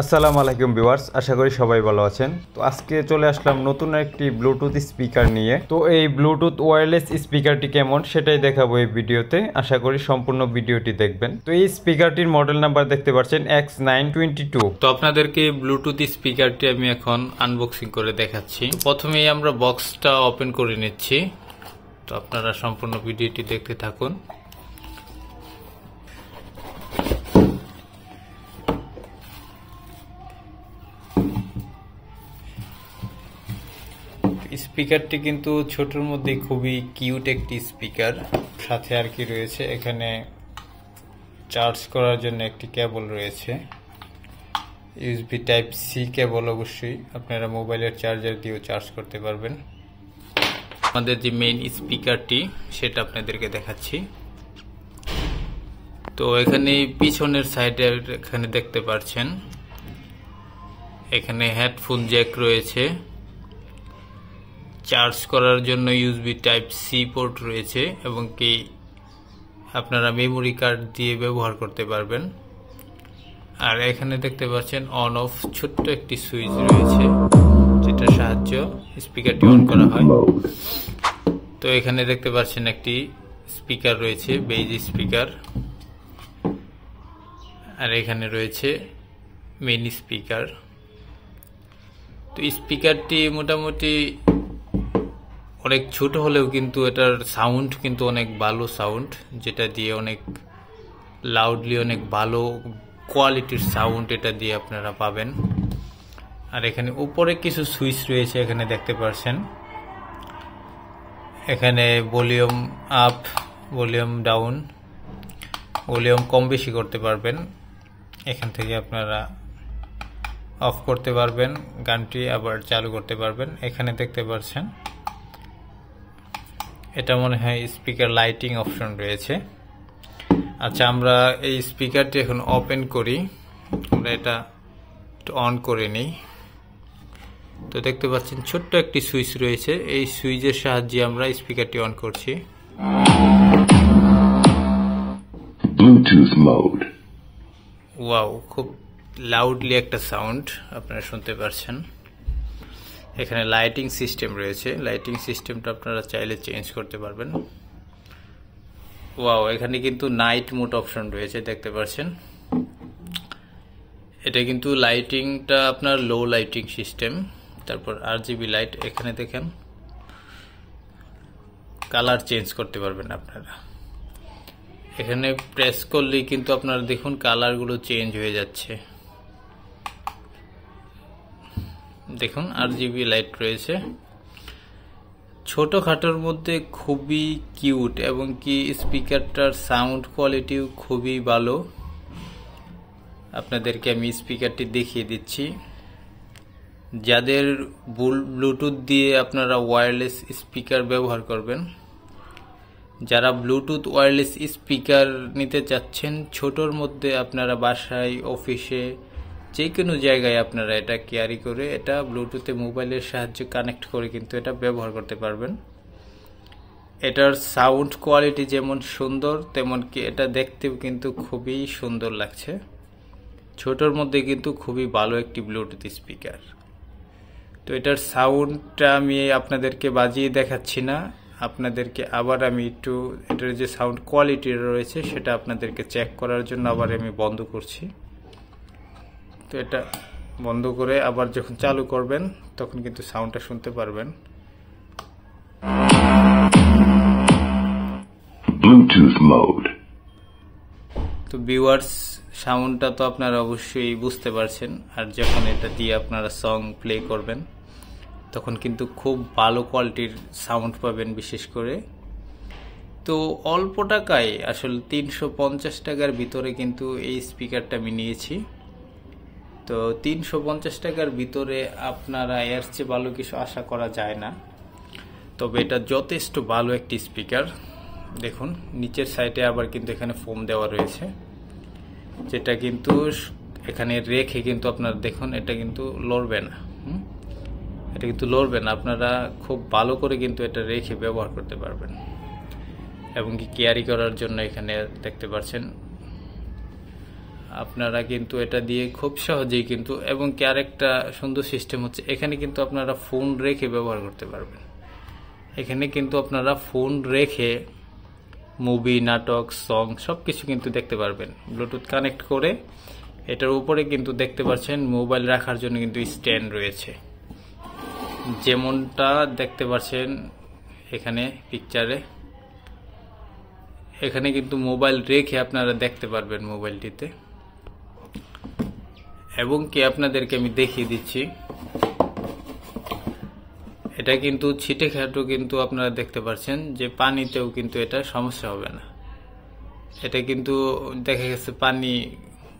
আসসালামু আলাইকুম ভিউয়ার্স, আশা করি সবাই ভালো আছেন। তো আজকে চলে আসলাম নতুন একটি ব্লুটুথ স্পিকার নিয়ে। তো এই ব্লুটুথ ওয়্যারলেস স্পিকারটি কেমন সেটাই দেখাবো এই ভিডিওতে। আশা করি সম্পূর্ণ ভিডিওটি দেখবেন। তো এই স্পিকারটির মডেল নাম্বার দেখতে পাচ্ছেন X922। তো আপনাদেরকে ব্লুটুথ স্পিকারটি আমি এখন আনবক্সিং করে দেখাচ্ছি। প্রথমেই আমরা বক্সটা ওপেন করে নিচ্ছি। তো আপনারা সম্পূর্ণ ভিডিওটি দেখতে থাকুন। স্পিকারটি কিন্তু ছোটর মধ্যে খুবই কিউট একটি স্পিকার। সাথে আর কি রয়েছে, এখানে চার্জ করার জন্য একটি কেবল রয়েছে, ইউএসবি টাইপ সি কেবল। অবশ্যই আপনারা মোবাইলের চার্জার দিয়েও চার্জ করতে পারবেন। আমাদের যে মেইন স্পিকারটি সেটা আপনাদেরকে দেখাচ্ছি। তো এখানে পিছনের সাইডে এখানে দেখতে পাচ্ছেন, এখানে হেডফোন জ্যাক রয়েছে, চার্জ করার জন্য ইউএসবি টাইপ সি পোর্ট রয়েছে এবং কি আপনারা মেমোরি কার্ড দিয়ে ব্যবহার করতে পারবেন। আর এখানে দেখতে পাচ্ছেন অন অফ ছোট্ট একটি সুইচ রয়েছে, যেটার সাহায্য স্পিকারটি অন করা হয়। তো এখানে দেখতে পাচ্ছেন একটি স্পিকার রয়েছে, বেজ স্পিকার। আর এখানে রয়েছে মেইন স্পিকার। তো স্পিকারটি মোটামুটি অনেক ছোট হলেও কিন্তু এটার সাউন্ড কিন্তু অনেক ভালো সাউন্ড, যেটা দিয়ে অনেক লাউডলি অনেক ভালো কোয়ালিটির সাউন্ড এটা দিয়ে আপনারা পাবেন। আর এখানে উপরে কিছু সুইচ রয়েছে, এখানে দেখতে পাচ্ছেন। এখানে volume up, volume down, volume কম বেশি করতে পারবেন। এখান থেকে আপনারা অফ করতে পারবেন গানটি, আবার চালু করতে পারবেন। এখানে দেখতে পাচ্ছেন এটা মনে হয় স্পিকার লাইটিং অপশন রয়েছে। আচ্ছা, আমরা এই স্পিকারটি এখন ওপেন করি। আমরা এটা অন করে নিই। তো দেখতে পাচ্ছেন ছোট্ট একটি সুইচ রয়েছে, এই সুইচের সাহায্যে আমরা স্পিকারটি অন করছি। Bluetooth mode. ওয়াও, খুব লাউডলি একটা সাউন্ড আপনারা শুনতে পাচ্ছেন। এখানে লাইটিং সিস্টেম রয়েছে, লাইটিং সিস্টেমটা আপনারা চাইলে চেঞ্জ করতে পারবেন। ওয়াও, এখানে কিন্তু নাইট মোড অপশন রয়েছে, দেখতে পাচ্ছেন। এটা কিন্তু লাইটিংটা আপনার লো লাইটিং সিস্টেম। তারপর আরজিবি লাইট, এখানে দেখেন কালার চেঞ্জ করতে পারবেন আপনারা। এখানে প্রেস করলেই কিন্তু আপনারা দেখুন কালারগুলো চেঞ্জ হয়ে যাচ্ছে। দেখুন আরজিবি লাইট রয়েছে। ছোটখাটোর মধ্যে খুবই কিউট এবং কি স্পিকারটার সাউন্ড কোয়ালিটিও খুবই ভালো। আপনাদেরকে আমি স্পিকারটি দেখিয়ে দিচ্ছি। যাদের ব্লুটুথ দিয়ে আপনারা ওয়্যারলেস স্পিকার ব্যবহার করবেন, যারা ব্লুটুথ ওয়্যারলেস স্পিকার নিতে চাচ্ছেন ছোটর মধ্যে, আপনারা বাসায়, অফিসে, যে কোনো জায়গায় আপনারা এটা ক্যারি করে এটা ব্লুটুথে মোবাইলের সাহায্যে কানেক্ট করে কিন্তু এটা ব্যবহার করতে পারবেন। এটার সাউন্ড কোয়ালিটি যেমন সুন্দর, তেমন কি এটা দেখতেও কিন্তু খুবই সুন্দর লাগছে। ছোটর মধ্যে কিন্তু খুবই ভালো একটি ব্লুটুথ স্পিকার। তো এটার সাউন্ডটা আমি আপনাদেরকে বাজিয়ে দেখাচ্ছি না, আপনাদেরকে আবার আমি একটু এটার যে সাউন্ড কোয়ালিটি রয়েছে সেটা আপনাদেরকে চেক করার জন্য আবার আমি বন্ধ করছি। তো এটা বন্ধ করে আবার যখন চালু করবেন তখন কিন্তু সাউন্ডটা শুনতে পারবেন। Bluetooth mode. তো ভিউয়ার্স, সাউন্ডটা তো আপনারা অবশ্যই বুঝতে পারছেন। আর যখন এটা দিয়ে আপনারা সং প্লে করবেন তখন কিন্তু খুব ভালো কোয়ালিটির সাউন্ড পাবেন। বিশেষ করে তো অল্প টাকায়, আসলে 350 টাকার ভিতরে কিন্তু এই স্পিকারটা আমি নিয়েছি। তো 350 টাকার ভিতরে আপনারা এর চেয়ে ভালো কিছু আশা করা যায় না। তবে এটা যথেষ্ট ভালো একটি স্পিকার। দেখুন নিচের সাইডে আবার কিন্তু এখানে ফোম দেওয়া রয়েছে, যেটা কিন্তু এখানে রেখে কিন্তু আপনারা দেখুন এটা কিন্তু লড়বে না। এটা কিন্তু লড়বে না, আপনারা খুব ভালো করে কিন্তু এটা রেখে ব্যবহার করতে পারবেন। এবং কি ক্যারি করার জন্য এখানে দেখতে পাচ্ছেন আপনারা কিন্তু এটা দিয়ে খুব সহজেই কিন্তু, এবং কি আরেকটা সুন্দর সিস্টেম হচ্ছে, এখানে কিন্তু আপনারা ফোন রেখে ব্যবহার করতে পারবেন। এখানে কিন্তু আপনারা ফোন রেখে মুভি, নাটক, সং সবকিছু কিন্তু দেখতে পারবেন। ব্লুটুথ কানেক্ট করে এটার উপরে কিন্তু দেখতে পাচ্ছেন মোবাইল রাখার জন্য কিন্তু স্ট্যান্ড রয়েছে, যেমনটা দেখতে পাচ্ছেন এখানে পিকচারে। এখানে কিন্তু মোবাইল রেখে আপনারা দেখতে পারবেন মোবাইলটিতে। এবং কি আপনাদেরকে আমি দেখিয়ে দিচ্ছি, এটা কিন্তু ছিটে খাটো কিন্তু আপনারা দেখতে পাচ্ছেন যে পানিতেও কিন্তু এটা সমস্যা হবে না। এটা কিন্তু দেখা গেছে পানি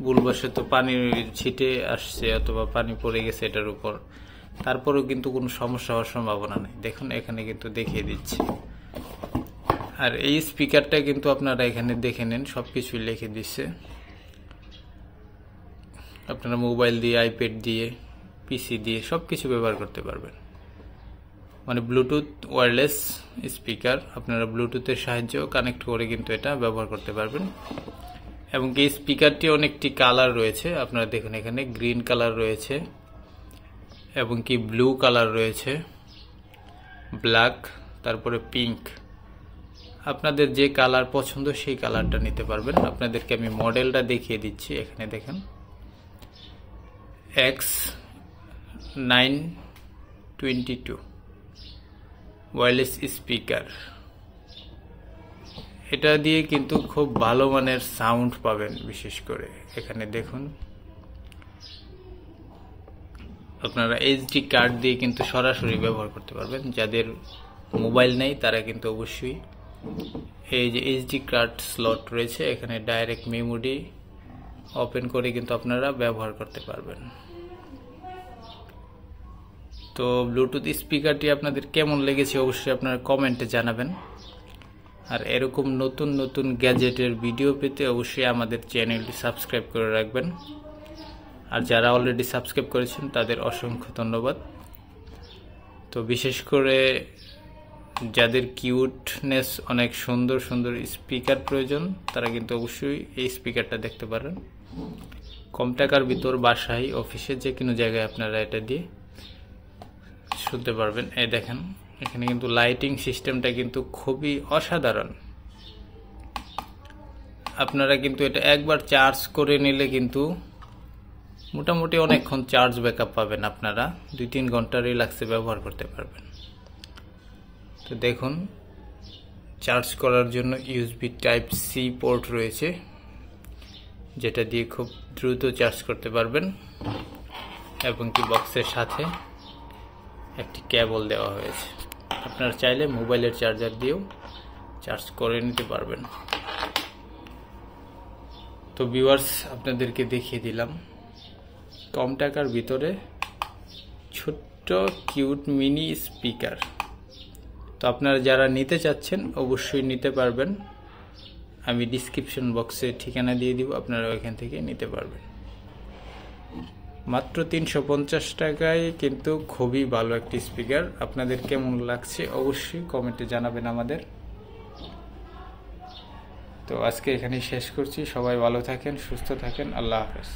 ভুলবশত পানির ছিটে আসছে অথবা পানি পড়ে গেছে এটার উপর, তারপরেও কিন্তু কোনো সমস্যা হওয়ার সম্ভাবনা নেই। দেখুন এখানে কিন্তু দেখিয়ে দিচ্ছি। আর এই স্পিকারটা কিন্তু আপনারা এখানে দেখে নেন, সবকিছু লিখে দিচ্ছে। আপনারা মোবাইল দিয়ে, আইপ্যাড দিয়ে, পিসি দিয়ে সবকিছু ব্যবহার করতে পারবেন। মানে ব্লুটুথ ওয়্যারলেস স্পিকার আপনারা ব্লুটুথের সাহায্যেও কানেক্ট করে কিন্তু এটা ব্যবহার করতে পারবেন। এবং এই স্পিকারটি অনেকটি কালার রয়েছে, আপনারা দেখুন এখানে গ্রিন কালার রয়েছে, এবং কি ব্লু কালার রয়েছে, ব্ল্যাক, তারপরে পিঙ্ক। আপনাদের যে কালার পছন্দ সেই কালারটা নিতে পারবেন। আপনাদেরকে আমি মডেলটা দেখিয়ে দিচ্ছি। এখানে দেখেন X922 ওয়্যারলেস স্পিকার। এটা দিয়ে কিন্তু খুব ভালো মানের সাউন্ড পাবেন। বিশেষ করে এখানে দেখুন আপনারা এইচডি কার্ড দিয়ে কিন্তু সরাসরি ব্যবহার করতে পারবেন। যাদের মোবাইল নেই তারা কিন্তু অবশ্যই এই যে এইচডি কার্ড স্লট রয়েছে, এখানে ডাইরেক্ট মেমোরি ওপেন করে কিন্তু আপনারা ব্যবহার করতে পারবেন। তো ব্লুটুথ স্পিকারটি আপনাদের কেমন লেগেছে অবশ্যই আপনারা কমেন্টে জানাবেন। আর এরকম নতুন নতুন গ্যাজেটের ভিডিও পেতে অবশ্যই আমাদের চ্যানেলটি সাবস্ক্রাইব করে রাখবেন। আর যারা অলরেডি সাবস্ক্রাইব করেছেন তাদের অসংখ্য ধন্যবাদ। তো বিশেষ করে যাদের কিউটনেস অনেক সুন্দর সুন্দর স্পিকার প্রয়োজন তারা কিন্তু অবশ্যই এই স্পিকারটা দেখতে পারেন। কম টাকার ভিতর বাসায়, অফিসে, যে কোনো জায়গায় আপনারা এটা দিয়ে শুনতে পারবেন। এই দেখেন এখানে কিন্তু লাইটিং সিস্টেমটা কিন্তু খুবই অসাধারণ। আপনারা কিন্তু এটা একবার চার্জ করে নিলে কিন্তু মোটামুটি অনেকক্ষণ চার্জ ব্যাকআপ পাবেন। আপনারা 2-3 ঘন্টা রিল্যাক্সে ব্যবহার করতে পারবেন। তো দেখুন চার্জ করার জন্য ইউএসবি টাইপ সি পোর্ট রয়েছে, যেটা দিয়ে খুব দ্রুত চার্জ করতে পারবেন। এবং কি বক্সের সাথে একটি কেবল দেওয়া হয়েছে, আপনারা চাইলে মোবাইলের চার্জার দিয়েও চার্জ করে নিতে পারবেন। তো ভিউয়ার্স আপনাদেরকে দেখিয়ে দিলাম কম টাকার ভিতরে ছোট্ট কিউট মিনি স্পিকার। তো আপনারা যারা নিতে চাচ্ছেন অবশ্যই নিতে পারবেন। আমি ডিসক্রিপশন বক্সে ঠিকানা দিয়ে দিব, আপনারা ওইখান থেকে নিতে পারবেন। মাত্র 350 টাকায় কিন্তু খুবই ভালো একটি স্পিকার। আপনাদের কেমন লাগছে অবশ্যই কমেন্টে জানাবেন আমাদের। তো আজকে এখানেই শেষ করছি। সবাই ভালো থাকেন, সুস্থ থাকেন। আল্লাহ হাফেজ।